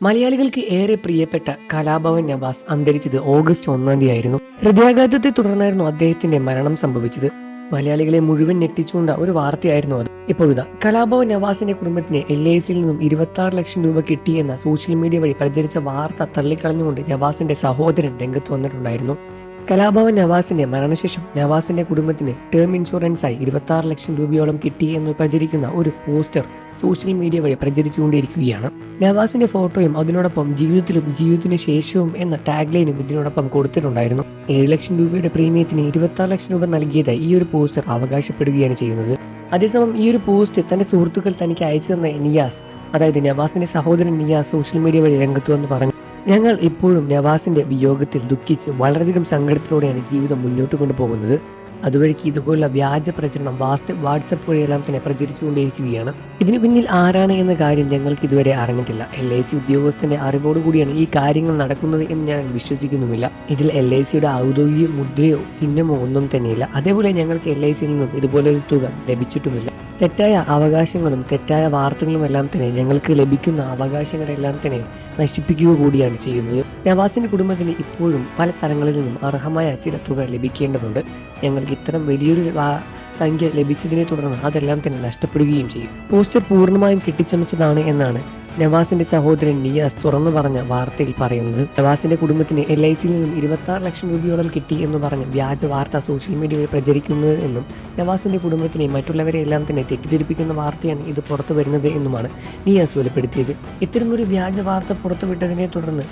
മലയാളികൾക്ക് ഏറെ പ്രിയപ്പെട്ട കലാഭവൻ നവാസ് അന്തരിച്ചത് ഓഗസ്റ്റ് 1 ആയിരുന്നു. ഹൃദയാഘാതത്തെ തുടർന്നായിരുന്നു അദ്ദേഹത്തിന്റെ മരണം സംഭവിച്ചത്. മലയാളികളെ മുഴുവൻ ഞെട്ടിച്ചുകൊണ്ട് ഒരു വാർത്തയായിരുന്നു അത്. ഇപ്പോഴിതാ കലാഭവൻ നവാസിന്റെ കുടുംബത്തിന് LICയിൽ നിന്നും 26 ലക്ഷം രൂപ കിട്ടിയെന്ന സോഷ്യൽ മീഡിയ വഴി പ്രചരിച്ച വാർത്ത തള്ളിക്കളഞ്ഞുകൊണ്ട് നവാസിന്റെ സഹോദരൻ രംഗത്ത് വന്നിട്ടുണ്ടായിരുന്നു. കലാഭവൻ നവാസിന്റെ മരണശേഷം നവാസിന്റെ കുടുംബത്തിന് ടേം ഇൻഷുറൻസായി 26 ലക്ഷം രൂപയോളം കിട്ടി എന്ന് പ്രചരിക്കുന്ന ഒരു പോസ്റ്റർ സോഷ്യൽ മീഡിയ വഴി പ്രചരിച്ചുകൊണ്ടിരിക്കുകയാണ്. നവാസിന്റെ ഫോട്ടോയും അതിനോടൊപ്പം ജീവിതത്തിലും ജീവിതത്തിന് ശേഷവും എന്ന ടാഗ് ലൈനും ഇതിനോടൊപ്പം കൊടുത്തിട്ടുണ്ടായിരുന്നു. 7 ലക്ഷം രൂപയുടെ പ്രീമിയത്തിന് 26 ലക്ഷം രൂപ നൽകിയതായി ഈ ഒരു പോസ്റ്റർ അവകാശപ്പെടുകയാണ് ചെയ്യുന്നത്. അതേസമയം ഈ ഒരു പോസ്റ്റ് തന്റെ സുഹൃത്തുക്കൾ തനിക്ക് അയച്ചു തന്ന നിയാസ്, അതായത് നവാസിന്റെ സഹോദരൻ നിയാസ് സോഷ്യൽ മീഡിയ വഴി രംഗത്ത് വന്ന് പറഞ്ഞു, ഞങ്ങൾ ഇപ്പോഴും നവാസിന്റെ വിയോഗത്തിൽ ദുഃഖിച്ച് വളരെയധികം സങ്കടത്തിലൂടെയാണ് ജീവിതം മുന്നോട്ട് കൊണ്ടുപോകുന്നത്. അതുവഴിക്ക് ഇതുപോലുള്ള വ്യാജ പ്രചരണം വാട്സപ്പ് വഴിയെല്ലാം തന്നെ പ്രചരിച്ചുകൊണ്ടിരിക്കുകയാണ്. ഇതിന് പിന്നിൽ ആരാണ് എന്ന കാര്യം ഞങ്ങൾക്ക് ഇതുവരെ അറിഞ്ഞിട്ടില്ല. LIC ഉദ്യോഗസ്ഥന്റെ അറിവോടുകൂടിയാണ് ഈ കാര്യങ്ങൾ നടക്കുന്നത് എന്ന് ഞാൻ വിശ്വസിക്കുന്നുമില്ല. ഇതിൽ LICയുടെ ഔദ്യോഗിക മുദ്രയോ ചിഹ്നമോ ഒന്നും തന്നെയില്ല. അതേപോലെ ഞങ്ങൾക്ക് LICയിൽ നിന്നും ഇതുപോലൊരു തുക ലഭിച്ചിട്ടുമില്ല. തെറ്റായ അവകാശങ്ങളും തെറ്റായ വാർത്തകളും എല്ലാം തന്നെ ഞങ്ങൾക്ക് ലഭിക്കുന്ന അവകാശങ്ങളെല്ലാം തന്നെ നശിപ്പിക്കുക കൂടിയാണ് ചെയ്യുന്നത്. നവാസിന്റെ കുടുംബത്തിന് ഇപ്പോഴും പല സ്ഥലങ്ങളിൽ നിന്നും അർഹമായ ചില തുക ലഭിക്കേണ്ടതുണ്ട്. ഞങ്ങൾക്ക് ഇത്തരം വലിയൊരു സംഖ്യ ലഭിച്ചതിനെ തുടർന്ന് അതെല്ലാം തന്നെ നഷ്ടപ്പെടുകയും ചെയ്യും. പോസ്റ്റർ പൂർണ്ണമായും കെട്ടിച്ചമച്ചതാണ് എന്നാണ് നവാസിന്റെ സഹോദരൻ നിയാസ് തുറന്നു പറഞ്ഞ വാർത്തയിൽ പറയുന്നത്. നവാസിന്റെ കുടുംബത്തിന് LICയിൽ നിന്നും 26 ലക്ഷം രൂപയോളം കിട്ടി എന്ന് പറഞ്ഞ് വ്യാജ വാർത്ത സോഷ്യൽ മീഡിയയിൽ പ്രചരിക്കുന്നത് എന്നും നവാസിന്റെ കുടുംബത്തിനെ മറ്റുള്ളവരെ എല്ലാം തന്നെ തെറ്റിദ്ധരിപ്പിക്കുന്ന വാർത്തയാണ് ഇത് പുറത്തു വരുന്നത് എന്നുമാണ് നിയാസ് വെളിപ്പെടുത്തിയത്. ഇത്തരമൊരു വ്യാജ വാർത്ത പുറത്തുവിട്ടതിനെ തുടർന്ന്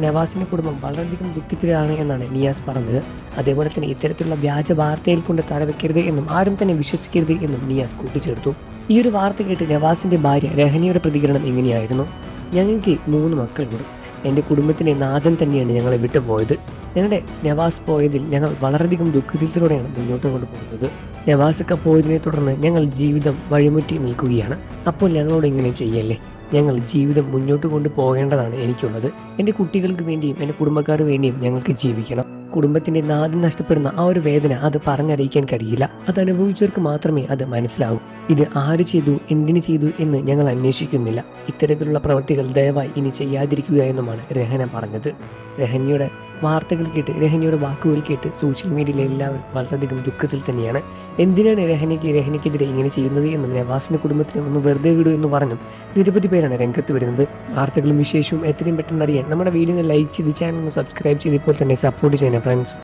നവാസിന്റെ കുടുംബം വളരെയധികം ദുഃഖത്തിലാണ് എന്നാണ് നിയാസ് പറഞ്ഞത്. അതേപോലെ തന്നെ ഇത്തരത്തിലുള്ള വ്യാജ വാർത്തയിൽ കൊണ്ട് തലവെക്കരുത് എന്നും ആരും തന്നെ വിശ്വസിക്കരുത് എന്നും നിയാസ് കൂട്ടിച്ചേർത്തു. ഈ ഒരു വാർത്ത കേട്ട് നവാസിന്റെ ഭാര്യ രഹനിയുടെ പ്രതികരണം ഇങ്ങനെയായിരുന്നു: ഞങ്ങൾക്ക് 3 മക്കളുണ്ട്. എൻ്റെ കുടുംബത്തിൻ്റെ നാഥൻ തന്നെയാണ് ഞങ്ങളെ വിട്ടുപോയത്. ഞങ്ങളുടെ നവാസ് പോയതിൽ ഞങ്ങൾ വളരെയധികം ദുഃഖത്തിലൂടെയാണ് മുന്നോട്ട് കൊണ്ടുപോകുന്നത്. നവാസൊക്കെ പോയതിനെ തുടർന്ന് ഞങ്ങൾ ജീവിതം വഴിമുറ്റി നിൽക്കുകയാണ്. അപ്പോൾ ഞങ്ങളോട് ഇങ്ങനെ ചെയ്യല്ലേ. ഞങ്ങൾ ജീവിതം മുന്നോട്ട് കൊണ്ടുപോകേണ്ടതാണ് എനിക്കുള്ളത്. എൻ്റെ കുട്ടികൾക്ക് വേണ്ടിയും എൻ്റെ കുടുംബക്കാർക്ക് വേണ്ടിയും ഞങ്ങൾക്ക് ജീവിക്കണം. കുടുംബത്തിൻ്റെ നാഥൻ നഷ്ടപ്പെടുന്ന ആ ഒരു വേദന അത് പറഞ്ഞറിയിക്കാൻ കഴിയില്ല. അത് അനുഭവിച്ചവർക്ക് മാത്രമേ അത് മനസ്സിലാവൂ. ഇത് ആര് ചെയ്തു, എന്തിനു ചെയ്തു എന്ന് ഞങ്ങൾ അന്വേഷിക്കുന്നില്ല. ഇത്തരത്തിലുള്ള പ്രവൃത്തികൾ ദയവായി ഇനി ചെയ്യാതിരിക്കുക എന്നുമാണ് രഹന പറഞ്ഞത്. രഹനയുടെ വാർത്തകൾ കേട്ട്, രഹനയുടെ വാക്കുകൾ കേട്ട് സോഷ്യൽ മീഡിയയിലെ എല്ലാവരും വളരെയധികം ദുഃഖത്തിൽ തന്നെയാണ്. എന്തിനാണ് രഹനയ്ക്കെതിരെ ഇങ്ങനെ ചെയ്യുന്നത് എന്നും നവാസിന്റെ കുടുംബത്തിന് ഒന്ന് വെറുതെ വിടൂ എന്ന് പറഞ്ഞും നിരവധി പേരാണ് രംഗത്ത് വരുന്നത്. വാർത്തകളും വിശേഷവും എത്രയും പെട്ടെന്ന് അറിയാൻ നമ്മുടെ വീഡിയോ ലൈക്ക് ചെയ്ത് ചാനൽ ഒന്ന് സബ്സ്ക്രൈബ് ചെയ്ത് ഇപ്പോൾ തന്നെ സപ്പോർട്ട് ചെയ്യണം ഫ്രണ്ട്സ്.